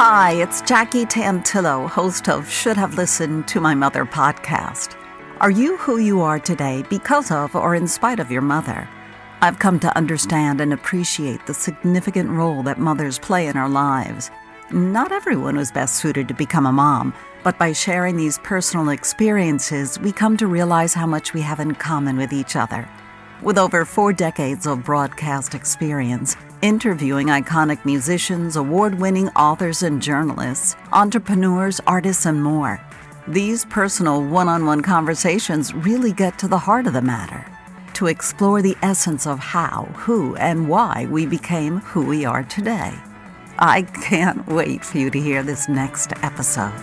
Hi, it's Jackie Tantillo, host of Should Have Listened to My Mother podcast. Are you who you are today because of or in spite of your mother? I've come to understand and appreciate the significant role that mothers play in our lives. Not everyone was best suited to become a mom, but by sharing these personal experiences, we come to realize how much we have in common with each other. With over 4 decades of broadcast experience, interviewing iconic musicians, award-winning authors and journalists, entrepreneurs, artists, and more, these personal one-on-one conversations really get to the heart of the matter, to explore the essence of how, who, and why we became who we are today. I can't wait for you to hear this next episode.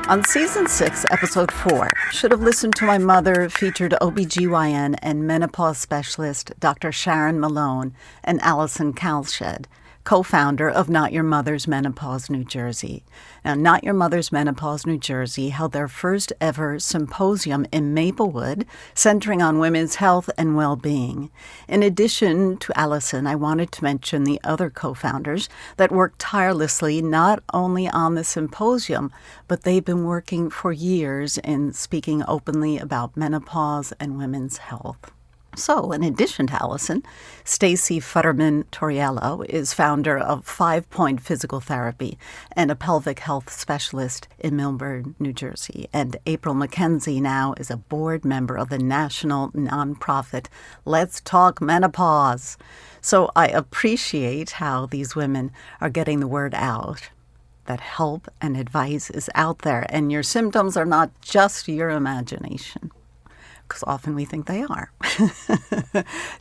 On Season 6, Episode 4, Should Have Listened to My Mother featured OBGYN and menopause specialist Dr. Sharon Malone and Allison Kalshed, co-founder of Not Your Mother's Menopause New Jersey. Now, Not Your Mother's Menopause New Jersey held their first ever symposium in Maplewood, centering on women's health and well-being. In addition to Allison, I wanted to mention the other co-founders that worked tirelessly not only on the symposium, but they've been working for years in speaking openly about menopause and women's health. So, in addition to Allison, Stacy Futterman-Torriello is founder of 5 Point Physical Therapy and a pelvic health specialist in Millburn, New Jersey. And April McKenzie now is a board member of the national nonprofit Let's Talk Menopause. So I appreciate how these women are getting the word out, that help and advice is out there, and your symptoms are not just your imagination, because often we think they are.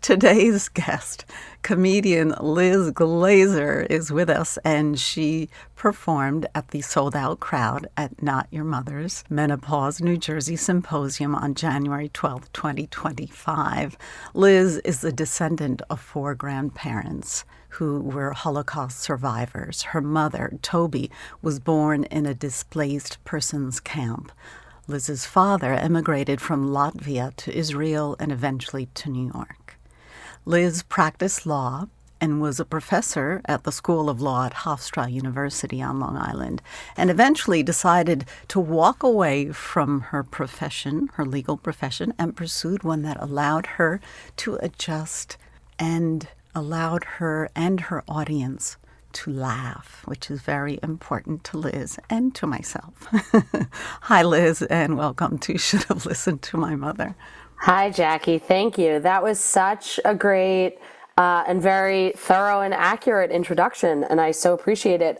Today's guest, comedian Liz Glazer, is with us, and she performed at the sold-out crowd at Not Your Mother's Menopause New Jersey Symposium on January 12, 2025. Liz is the descendant of 4 grandparents who were Holocaust survivors. Her mother, Toby, was born in a displaced persons camp. Liz's father emigrated from Latvia to Israel and eventually to New York. Liz practiced law and was a professor at the School of Law at Hofstra University on Long Island, and eventually decided to walk away from her profession, her legal profession, and pursued one that allowed her to adjust and allowed her and her audience to laugh, which is very important to Liz and to myself. Hi, Liz, and welcome to Should Have Listened to My Mother. Hi, Jackie. Thank you. That was such a great and very thorough and accurate introduction, and I so appreciate it.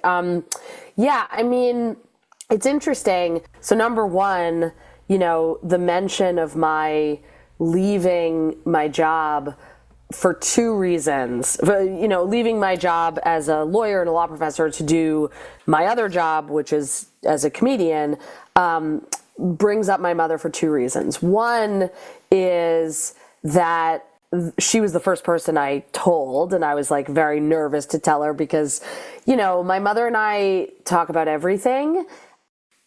It's interesting. So number one, the mention of my leaving my job for 2 reasons. Leaving my job as a lawyer and a law professor to do my other job, which is as a comedian, brings up my mother for 2 reasons. One is that she was the first person I told, and I was like very nervous to tell her because, my mother and I talk about everything,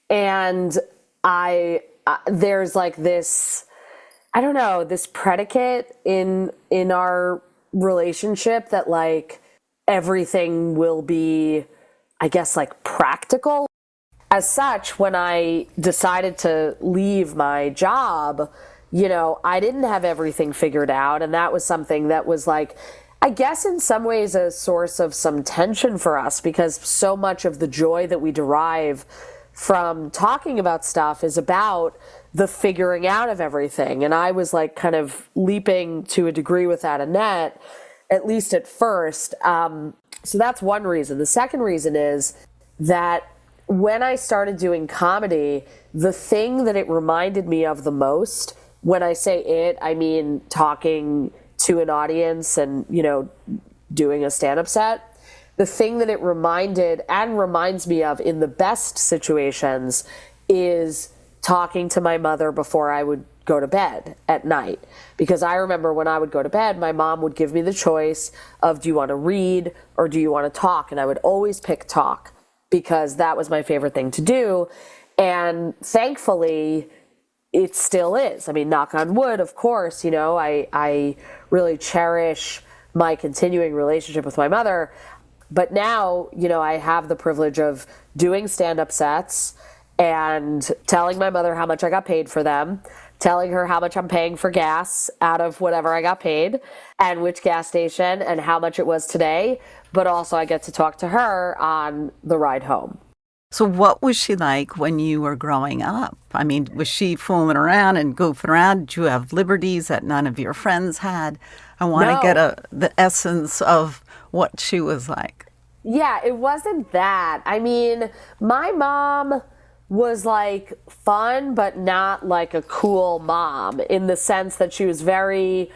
and there's like this, I don't know, this predicate in our relationship that like everything will be, I guess, like practical. As such, when I decided to leave my job, I didn't have everything figured out. And that was something that was like, I guess in some ways a source of some tension for us, because so much of the joy that we derive from talking about stuff is about the figuring out of everything. And I was like kind of leaping to a degree without a net, at least at first. So that's one reason. The second reason is that when I started doing comedy, the thing that it reminded me of the most, when I say it, I mean talking to an audience and, doing a stand-up set. The thing that it reminded and reminds me of in the best situations is talking to my mother before I would go to bed at night. Because I remember when I would go to bed, my mom would give me the choice of, do you want to read or do you want to talk? And I would always pick talk because that was my favorite thing to do. And thankfully, it still is. I mean, knock on wood, of course, I really cherish my continuing relationship with my mother. But now, I have the privilege of doing stand-up sets and telling my mother how much I got paid for them, telling her how much I'm paying for gas out of whatever I got paid and which gas station and how much it was today. But also I get to talk to her on the ride home. So what was she like when you were growing up? I mean, was she fooling around and goofing around? Did you have liberties that none of your friends had? I want to get the essence of what she was like. Yeah, it wasn't that. I mean, my mom was like fun, but not like a cool mom, in the sense that she was very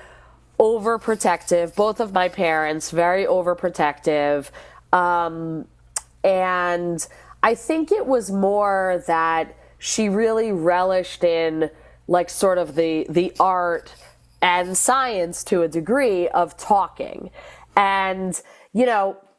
overprotective. Both of my parents, very overprotective. And I think it was more that she really relished in like sort of the art and science to a degree of talking. And,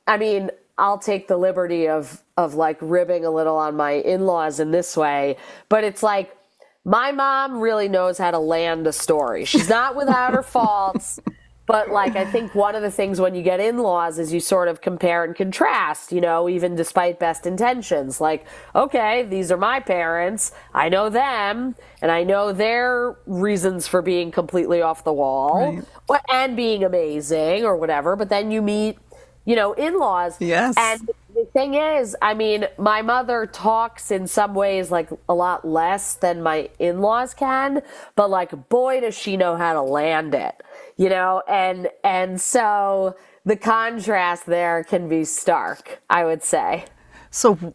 I mean, I'll take the liberty of like ribbing a little on my in-laws in this way, but it's like my mom really knows how to land a story. She's not without her faults, but like I think one of the things when you get in-laws is you sort of compare and contrast, even despite best intentions. Like, okay, these are my parents. I know them, and I know their reasons for being completely off the wall, right, and being amazing or whatever. But then you meet in-laws. Yes. And the thing is, I mean, my mother talks in some ways like a lot less than my in-laws can, but like, boy, does she know how to land it, and so the contrast there can be stark, I would say. So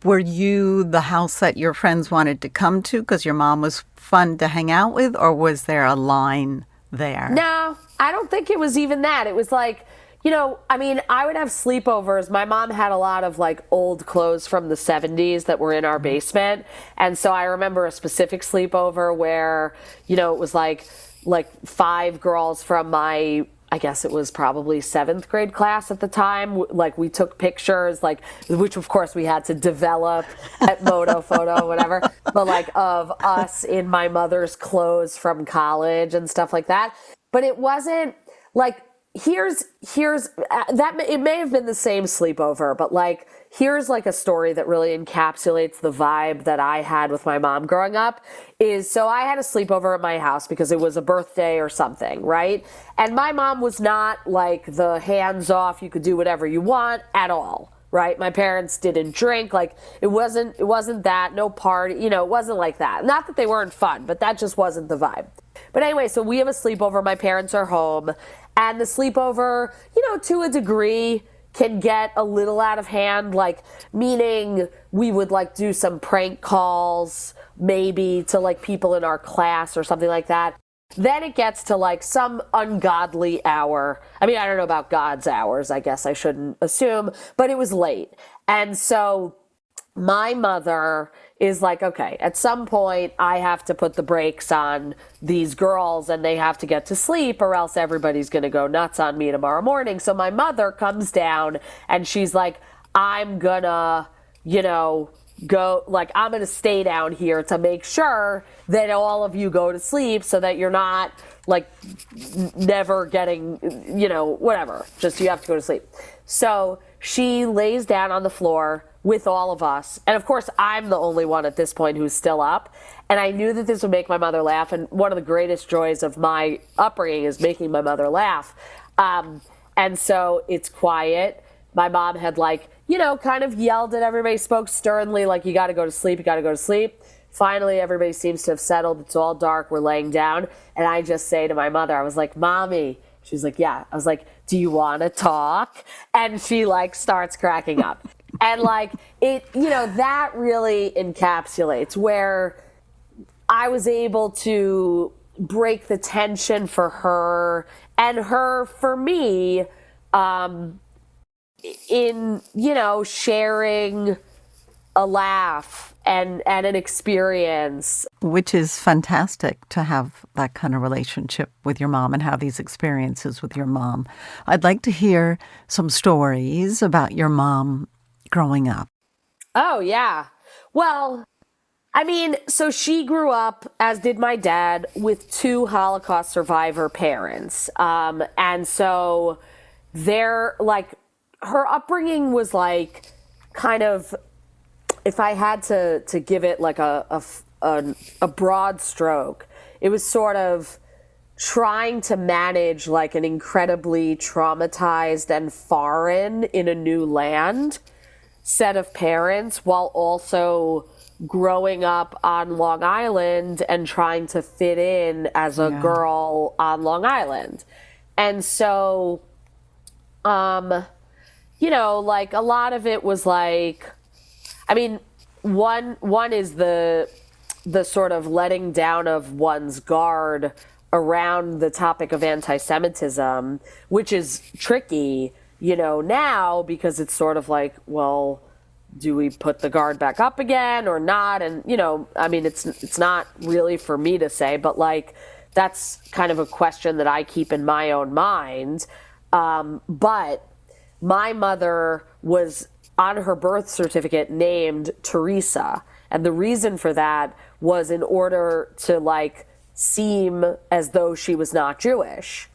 were you the house that your friends wanted to come to because your mom was fun to hang out with, or was there a line there? No, I don't think it was even that. It was like, I mean, I would have sleepovers. My mom had a lot of like old clothes from the 70s that were in our basement. And so I remember a specific sleepover where, it was like 5 girls from my, I guess it was probably 7th grade class at the time. Like we took pictures, like, which of course we had to develop at Moto Photo, whatever, but like of us in my mother's clothes from college and stuff like that. But it wasn't like, here's that it may have been the same sleepover, but like here's like a story that really encapsulates the vibe that I had with my mom growing up. So I had a sleepover at my house because it was a birthday or something, right? And my mom was not like the hands off, you could do whatever you want at all, right? My parents didn't drink, like it wasn't that, no party, it wasn't like that. Not that they weren't fun, but that just wasn't the vibe. But anyway, so we have a sleepover, my parents are home, and the sleepover, to a degree can get a little out of hand, like meaning we would like do some prank calls maybe to like people in our class or something like that. Then it gets to like some ungodly hour. I mean, I don't know about God's hours, I guess I shouldn't assume, but it was late. And so my mother is like, okay, at some point I have to put the brakes on these girls and they have to get to sleep or else everybody's going to go nuts on me tomorrow morning. So my mother comes down and she's like, I'm gonna, go, like, I'm going to stay down here to make sure that all of you go to sleep so that you're not like never getting, whatever, just you have to go to sleep. So she lays down on the floor with all of us. And of course, I'm the only one at this point who's still up. And I knew that this would make my mother laugh. And one of the greatest joys of my upbringing is making my mother laugh. And so it's quiet. My mom had like, kind of yelled at everybody, spoke sternly, like, you got to go to sleep, you got to go to sleep. Finally, everybody seems to have settled. It's all dark. We're laying down. And I just say to my mother, I was like, Mommy. She's like, yeah. I was like, do you want to talk? And she like starts cracking up. And like it, that really encapsulates where I was able to break the tension for her and her for me, in, sharing a laugh and an experience. Which is fantastic to have that kind of relationship with your mom and have these experiences with your mom. I'd like to hear some stories about your mom growing up. Oh, yeah. Well, I mean, so she grew up, as did my dad, with two Holocaust survivor parents. And so they're like, her upbringing was like kind of, if I had to give it like a broad stroke, it was sort of trying to manage like an incredibly traumatized and foreign in a new land set of parents while also growing up on Long Island and trying to fit in as a girl on Long Island. And so, you know, like a lot of it was like, I mean, one is the sort of letting down of one's guard around the topic of anti-Semitism, which is tricky, you know, now because it's sort of like, well, do we put the guard back up again or not? And, you know, I mean, it's not really for me to say, but like, that's kind of a question that I keep in my own mind. But my mother was on her birth certificate named Teresa. And the reason for that was in order to like seem as though she was not Jewish.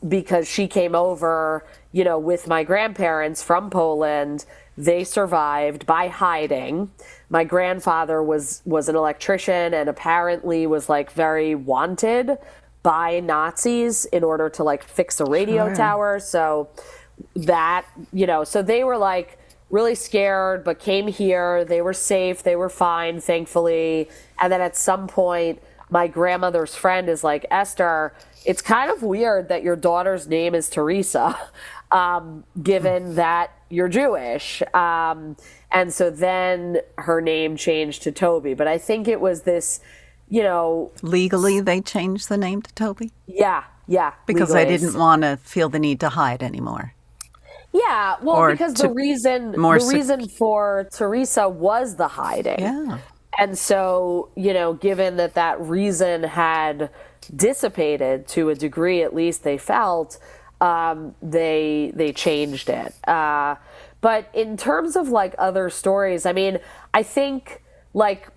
Because she came over, you know, with my grandparents from Poland. They survived by hiding. My grandfather was an electrician and apparently was like very wanted by Nazis in order to like fix a radio tower. So that, you know, so they were like really scared, but came here. They were safe. They were fine, thankfully. And then at some point, my grandmother's friend is like, Esther, it's kind of weird that your daughter's name is Teresa, given that you're Jewish. And so then her name changed to Toby. But I think it was this, you know... Legally, they changed the name to Toby? Yeah. Because legally. they didn't want to feel the need to hide anymore. Yeah, well, or because the reason for Teresa was the hiding. Yeah. And so, you know, given that reason had dissipated to a degree, at least they felt, they changed it. But in terms of like other stories, I mean, I think like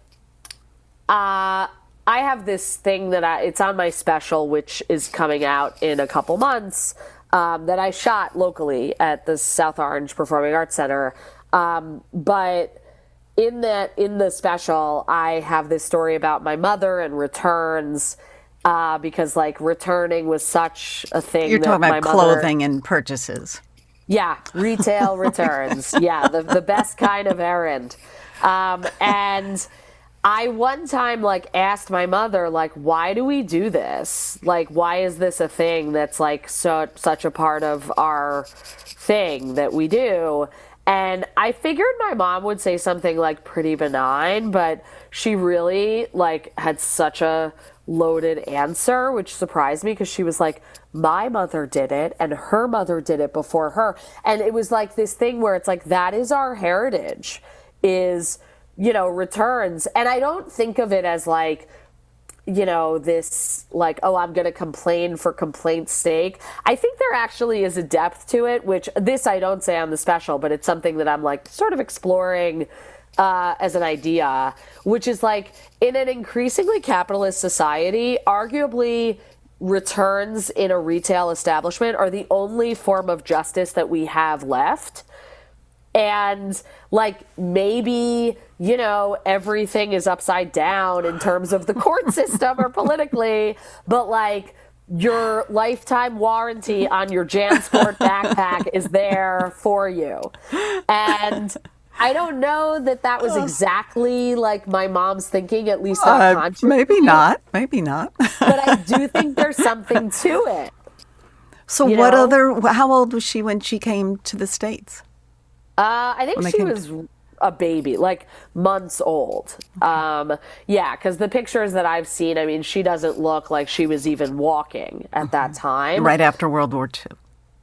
I have this thing that it's on my special, which is coming out in a couple months, that I shot locally at the South Orange Performing Arts Center. But in the special, I have this story about my mother and returns, because like returning was such a thing. You're talking that about clothing and purchases. Yeah, retail returns. Yeah, the best kind of errand. And I one time like asked my mother, like, why do we do this? Like, why is this a thing that's like such a part of our thing that we do? And I figured my mom would say something like pretty benign, but she really like had such a loaded answer, which surprised me because she was like, my mother did it and her mother did it before her. And it was like this thing where it's like, that is our heritage, is, you know, returns. And I don't think of it as like, you know, this like, oh, I'm going to complain for complaint's sake. I think there actually is a depth to it, which this I don't say on the special, but it's something that I'm like sort of exploring as an idea, which is like in an increasingly capitalist society, arguably returns in a retail establishment are the only form of justice that we have left. And like maybe, you know, everything is upside down in terms of the court system or politically, but like your lifetime warranty on your JanSport backpack is there for you. And I don't know that was exactly like my mom's thinking, at least not consciously. Maybe not. But I do think there's something to it. So how old was she when she came to the States? I think she was a baby, like months old. Okay. Yeah, because the pictures that I've seen, I mean, she doesn't look like she was even walking at that time. Right after World War II.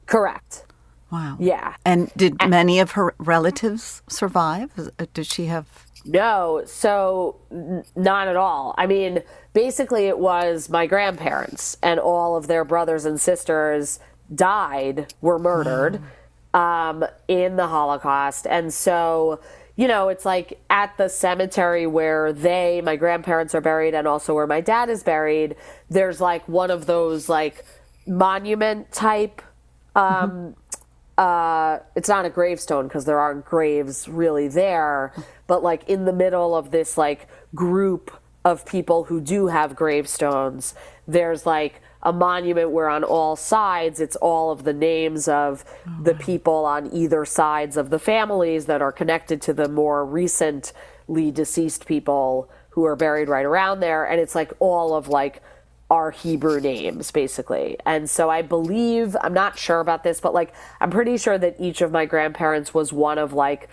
Correct. Wow. Yeah. And did many of her relatives survive? Did she have... No, so not at all. I mean, basically it was my grandparents and all of their brothers and sisters were murdered in the Holocaust. And so, it's like at the cemetery where my grandparents are buried and also where my dad is buried, there's like one of those like monument type, it's not a gravestone because there aren't graves really there, but like in the middle of this like group of people who do have gravestones, there's like a monument where on all sides it's all of the names of the people on either sides of the families that are connected to the more recently deceased people who are buried right around there. And it's like all of like our Hebrew names basically. And so I believe, I'm not sure about this, but like I'm pretty sure that each of my grandparents was one of like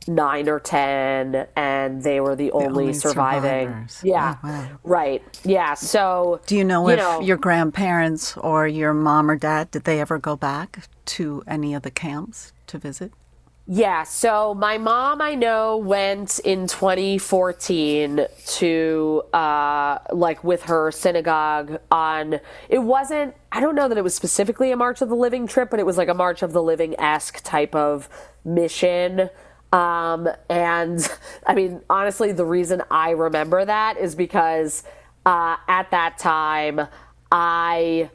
9 or 10, and they were the only surviving. Survivors. Yeah. Oh, wow. Right. Yeah. So do you know if your grandparents or your mom or dad, did they ever go back to any of the camps to visit? Yeah. So my mom, I know, went in 2014 to like with her synagogue on, it wasn't, I don't know that it was specifically a March of the Living trip, but it was like a March of the Living-esque type of mission. And I mean, honestly, the reason I remember that is because at that time I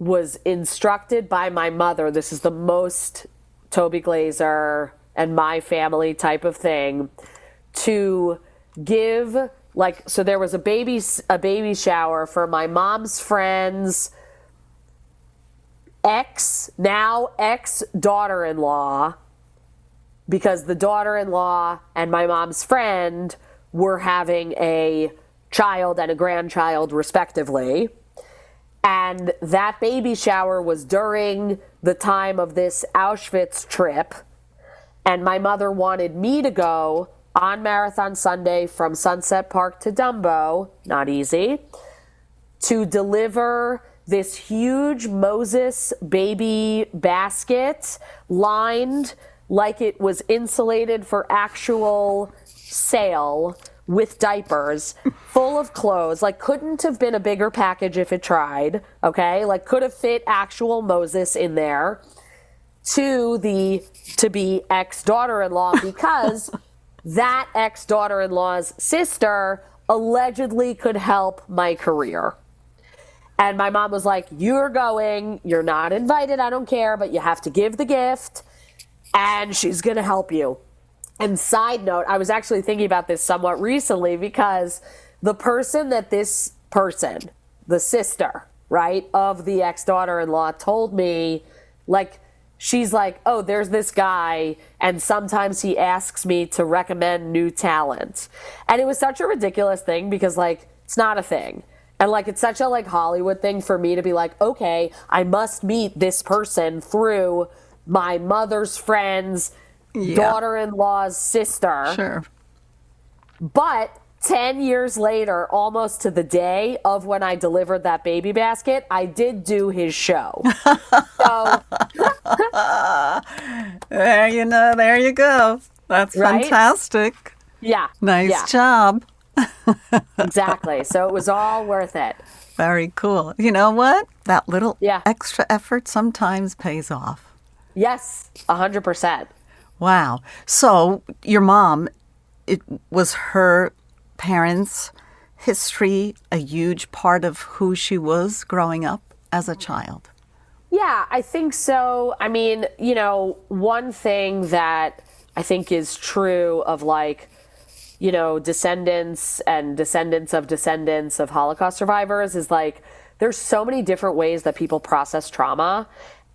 was instructed by my mother. This is the most Toby Glazer and my family type of thing, to give like, so there was a baby shower for my mom's friend's ex daughter-in-law, because the daughter-in-law and my mom's friend were having a child and a grandchild respectively. And that baby shower was during the time of this Auschwitz trip. And my mother wanted me to go on Marathon Sunday from Sunset Park to Dumbo, not easy, to deliver this huge Moses baby basket lined like it was insulated for actual sale with diapers, full of clothes. Like, couldn't have been a bigger package if it tried, okay? Like, could have fit actual Moses in there, to the to-be ex-daughter-in-law, because that ex-daughter-in-law's sister allegedly could help my career. And my mom was like, you're going, you're not invited, I don't care, but you have to give the gift, and she's going to help you. And side note, I was actually thinking about this somewhat recently, because the person, the sister, right, of the ex-daughter-in-law told me, like, she's like, oh, there's this guy, and sometimes he asks me to recommend new talent. And it was such a ridiculous thing, because, like, it's not a thing. And, like, it's such a, like, Hollywood thing for me to be like, okay, I must meet this person through my mother's friend's daughter-in-law's sister. Sure. But 10 years later, almost to the day of when I delivered that baby basket, I did do his show. So there you go. That's right? fantastic. Yeah. Nice job. Exactly. So it was all worth it. Very cool. You know what? That little Yeah. extra effort sometimes pays off. Yes, 100%. Wow. So your mom, it was her parents' history a huge part of who she was growing up as a child? Yeah, I think so. I mean, one thing that I think is true of, like, descendants and descendants of Holocaust survivors is, like, there's so many different ways that people process trauma.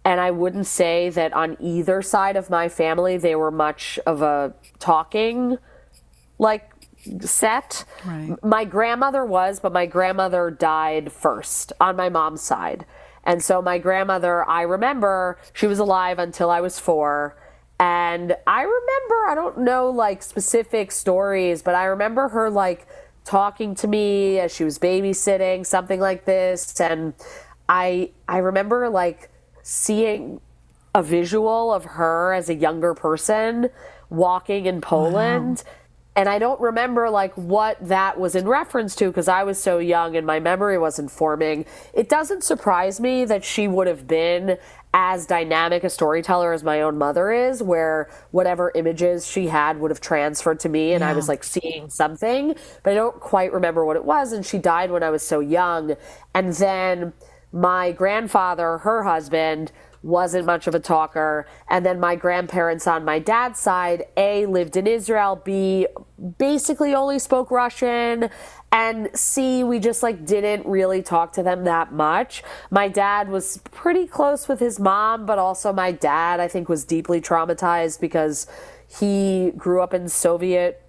And I wouldn't say that on either side of my family they were much of a talking, like, set. Right. My grandmother was, but my grandmother died first on my mom's side. And so my grandmother, I remember, she was alive until I was 4. And I remember, I don't know, like, specific stories, but I remember her, like, talking to me as she was babysitting, something like this. And I remember, like, seeing a visual of her as a younger person walking in Poland. Wow. And I don't remember like what that was in reference to because I was so young and my memory wasn't forming. It doesn't surprise me that she would have been as dynamic a storyteller as my own mother is, where whatever images she had would have transferred to me and I was like seeing something, but I don't quite remember what it was. And she died when I was so young. And then my grandfather, her husband, wasn't much of a talker. And then my grandparents on my dad's side, A, lived in Israel, B, basically only spoke Russian, and C, we just like didn't really talk to them that much. My dad was pretty close with his mom, but also my dad, I think, was deeply traumatized because he grew up in Soviet,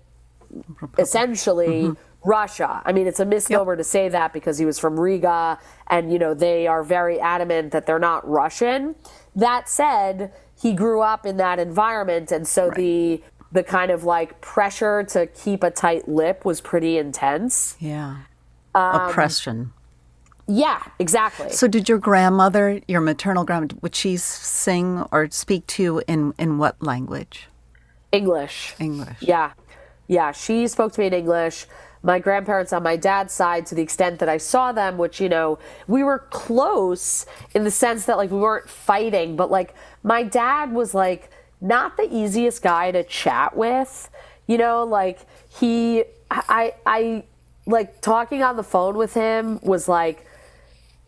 essentially, Russia. I mean, it's a misnomer to say that because he was from Riga and, you know, they are very adamant that they're not Russian. That said, he grew up in that environment. And so the kind of like pressure to keep a tight lip was pretty intense. Yeah. Oppression. Yeah, exactly. So did your grandmother, your maternal grandmother, would she sing or speak to you in what language? English. English. Yeah. Yeah, she spoke to me in English. My grandparents on my dad's side, to the extent that I saw them, which, you know, we were close in the sense that, like, we weren't fighting, but, like, my dad was, like, not the easiest guy to chat with, you know, like, I like, talking on the phone with him was, like,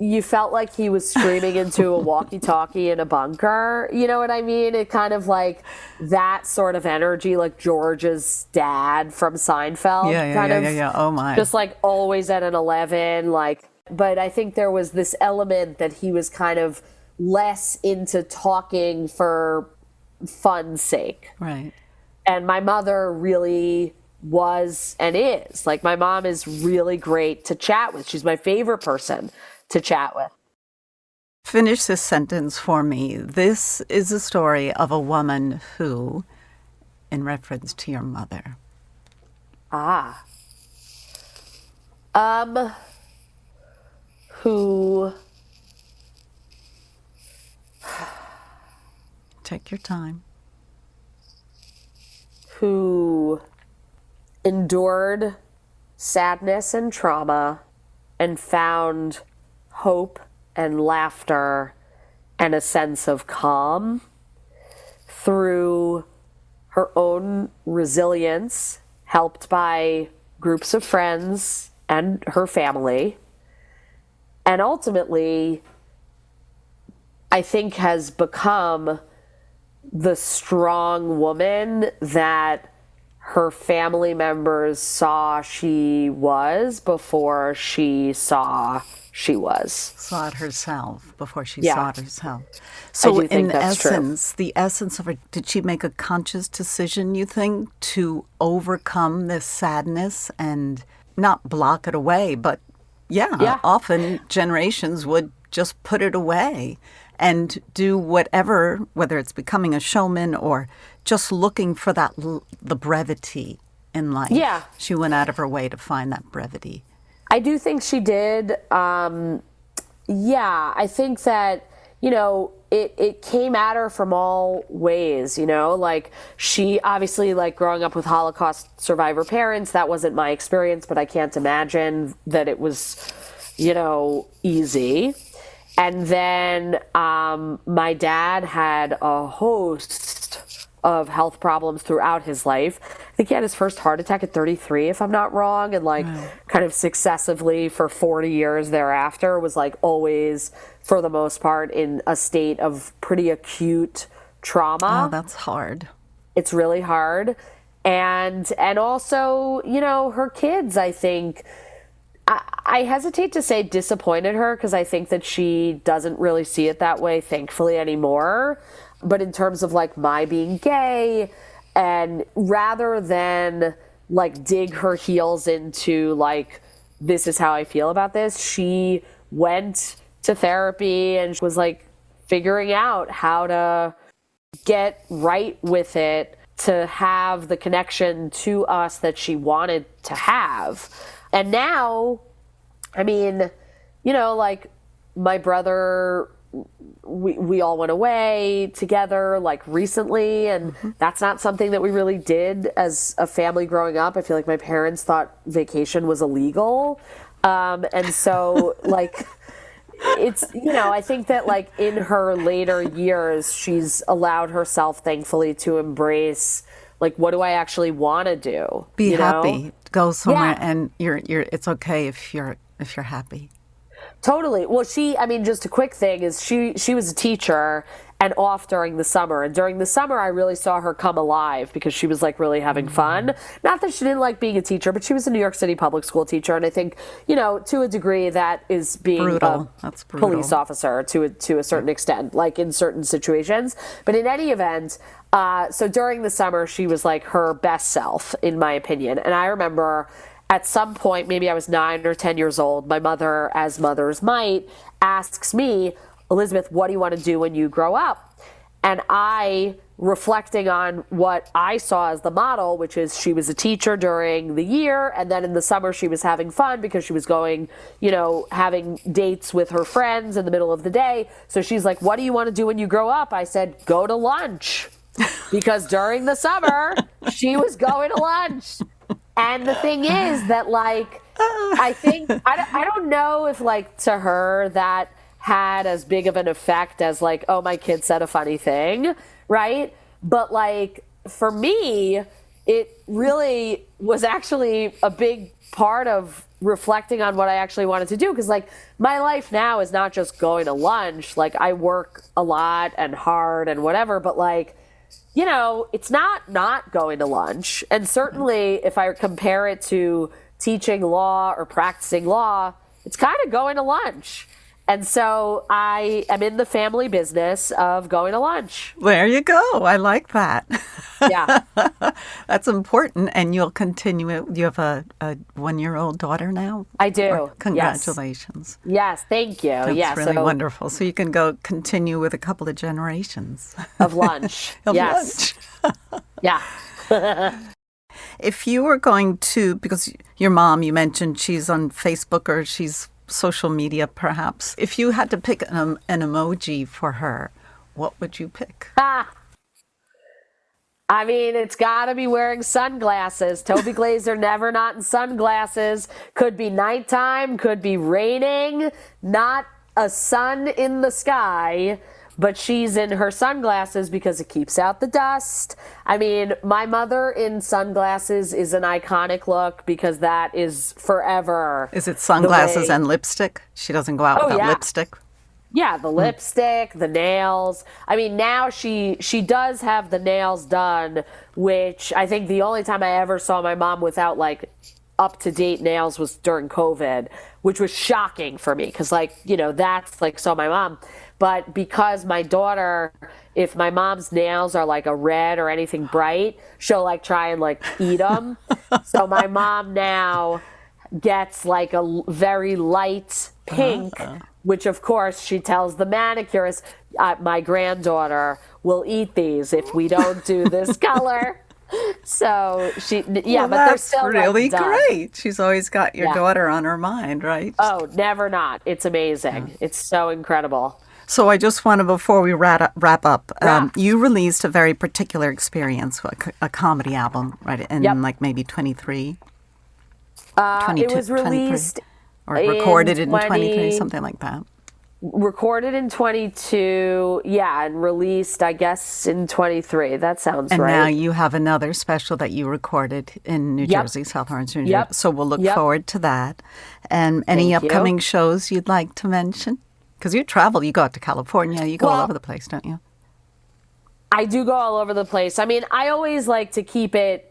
you felt like he was screaming into a walkie-talkie in a bunker. You know what I mean? It kind of like that sort of energy, like George's dad from Seinfeld. Yeah. Oh my. Just like always at an 11, like, but I think there was this element that he was kind of less into talking for fun's sake. Right. And my mother really was and is. Like, my mom is really great to chat with. She's my favorite person to chat with. Finish this sentence for me. This is a story of a woman who, in reference to your mother. Who... Take your time. Who endured sadness and trauma and found hope and laughter and a sense of calm through her own resilience, helped by groups of friends and her family, and ultimately, I think, has become the strong woman that her family members saw she was before she saw she was. Saw it herself before she Yeah. saw it herself. So do think in that's true. essence, the essence of her, did she make a conscious decision, you think, to overcome this sadness and not block it away, but Yeah. often generations would just put it away and do whatever, whether it's becoming a showman or just looking for that the brevity in life. Yeah. She went out of her way to find that brevity. I do think she did. I think that, you know, it came at her from all ways, you know, like she obviously, like, growing up with Holocaust survivor parents, that wasn't my experience, but I can't imagine that it was, you know, easy. And then my dad had a host of health problems throughout his life. I think he had his first heart attack at 33, if I'm not wrong, and like kind of successively for 40 years thereafter was like always, for the most part, in a state of pretty acute trauma. Oh, that's hard. It's really hard. And also, you know, her kids, I think, I hesitate to say disappointed her because I think that she doesn't really see it that way, thankfully, anymore. But in terms of like my being gay, and rather than like dig her heels into like, this is how I feel about this, she went to therapy and was like figuring out how to get right with it, to have the connection to us that she wanted to have. And now, I mean, you know, like, my brother we all went away together like recently, and that's not something that we really did as a family growing up. I feel like my parents thought vacation was illegal. And so like, it's, I think that like in her later years, she's allowed herself, thankfully, to embrace like, what do I actually want to do? Be happy. Know? Go somewhere, Yeah. and it's okay if you're happy. Totally. Well, just a quick thing is she was a teacher and off during the summer. And during the summer, I really saw her come alive because she was like really having fun. Not that she didn't like being a teacher, but she was a New York City public school teacher. And I think, to a degree that is being Brutal. That's brutal. Police officer to a certain extent, like in certain situations. But in any event, so during the summer, she was like her best self, in my opinion. And I remember at some point, maybe I was 9 or 10 years old, my mother, as mothers might, asks me, Elizabeth, what do you want to do when you grow up? And I, reflecting on what I saw as the model, which is she was a teacher during the year, and then in the summer she was having fun because she was going, having dates with her friends in the middle of the day. So she's like, what do you want to do when you grow up? I said, go to lunch. Because during the summer, she was going to lunch. And the thing is that, like, I think, I don't know if, like, to her that had as big of an effect as, like, oh, my kid said a funny thing, right? But, like, for me, it really was actually a big part of reflecting on what I actually wanted to do. Because, like, my life now is not just going to lunch. Like, I work a lot and hard and whatever, but, like, it's not going to lunch. And certainly if I compare it to teaching law or practicing law, it's kind of going to lunch. And so I am in the family business of going to lunch. There you go. I like that. Yeah. That's important. And you'll continue it. You have a 1-year-old daughter now? I do. Or congratulations. Yes. Thank you. That's really wonderful. So you can go continue with a couple of generations. Of lunch. Of yes. lunch. Yeah. If you were going to, because your mom, you mentioned she's on Facebook or she's social media perhaps. If you had to pick an emoji for her, what would you pick? I mean, it's got to be wearing sunglasses. Toby Glazer, never not in sunglasses. Could be nighttime, could be raining, not a sun in the sky, but she's in her sunglasses because it keeps out the dust. I mean, my mother in sunglasses is an iconic look because that is forever. Is it sunglasses and lipstick? She doesn't go out without lipstick? Yeah, the lipstick, the nails. I mean, now she does have the nails done, which I think the only time I ever saw my mom without like up-to-date nails was during COVID, which was shocking for me because that's like so my mom. But because my daughter, if my mom's nails are like a red or anything bright, she'll like try and like eat them. So my mom now gets like a very light pink, which of course she tells the manicurist, my granddaughter will eat these if we don't do this color. So but they're still really like great. She's always got your daughter on her mind, right? Oh, never not. It's amazing. Yeah. It's so incredible. So I just want to, before we wrap up, you released a very particular experience, a comedy album, right? In like maybe 23? It was released 23? Or recorded in 23, something like that. Recorded in 22, and released, I guess, in 23. That sounds and right. And now you have another special that you recorded in New Jersey, South Orange, New Jersey. So we'll look forward to that. And any upcoming shows you'd like to mention? Because you travel, you go out to California, you go all over the place, don't you? I do go all over the place. I mean, I always like to keep it,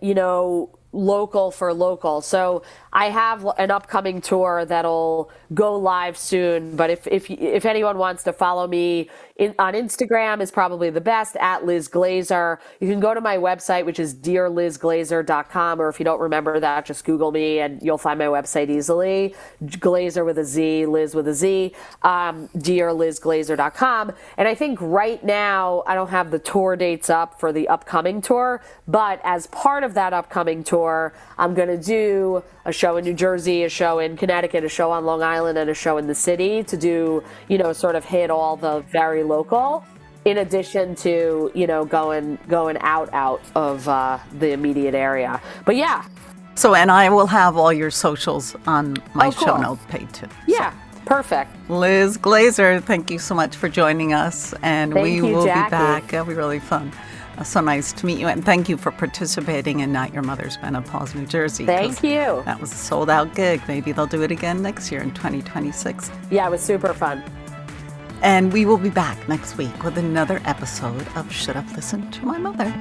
local for local. So I have an upcoming tour that'll go live soon. But if anyone wants to follow me on Instagram, is probably the best, at Liz Glazer. You can go to my website, which is dearlizglazer.com, or if you don't remember that, just Google me and you'll find my website easily. Glazer with a Z, Liz with a Z, dearlizglazer.com. And I think right now I don't have the tour dates up for the upcoming tour, but as part of that upcoming tour, or I'm going to do a show in New Jersey, a show in Connecticut, a show on Long Island, and a show in the city to do, sort of hit all the very local, in addition to, going out of the immediate area. But yeah. So, and I will have all your socials on my show note page too. Yeah, perfect. Liz Glazer, thank you so much for joining us. And Thank we you, will Jackie. be back. It'll be really fun. So nice to meet you. And thank you for participating in Not Your Mother's Menopause New Jersey. Thank you. That was a sold out gig. Maybe they'll do it again next year in 2026. Yeah, it was super fun. And we will be back next week with another episode of Should Have Listened to My Mother.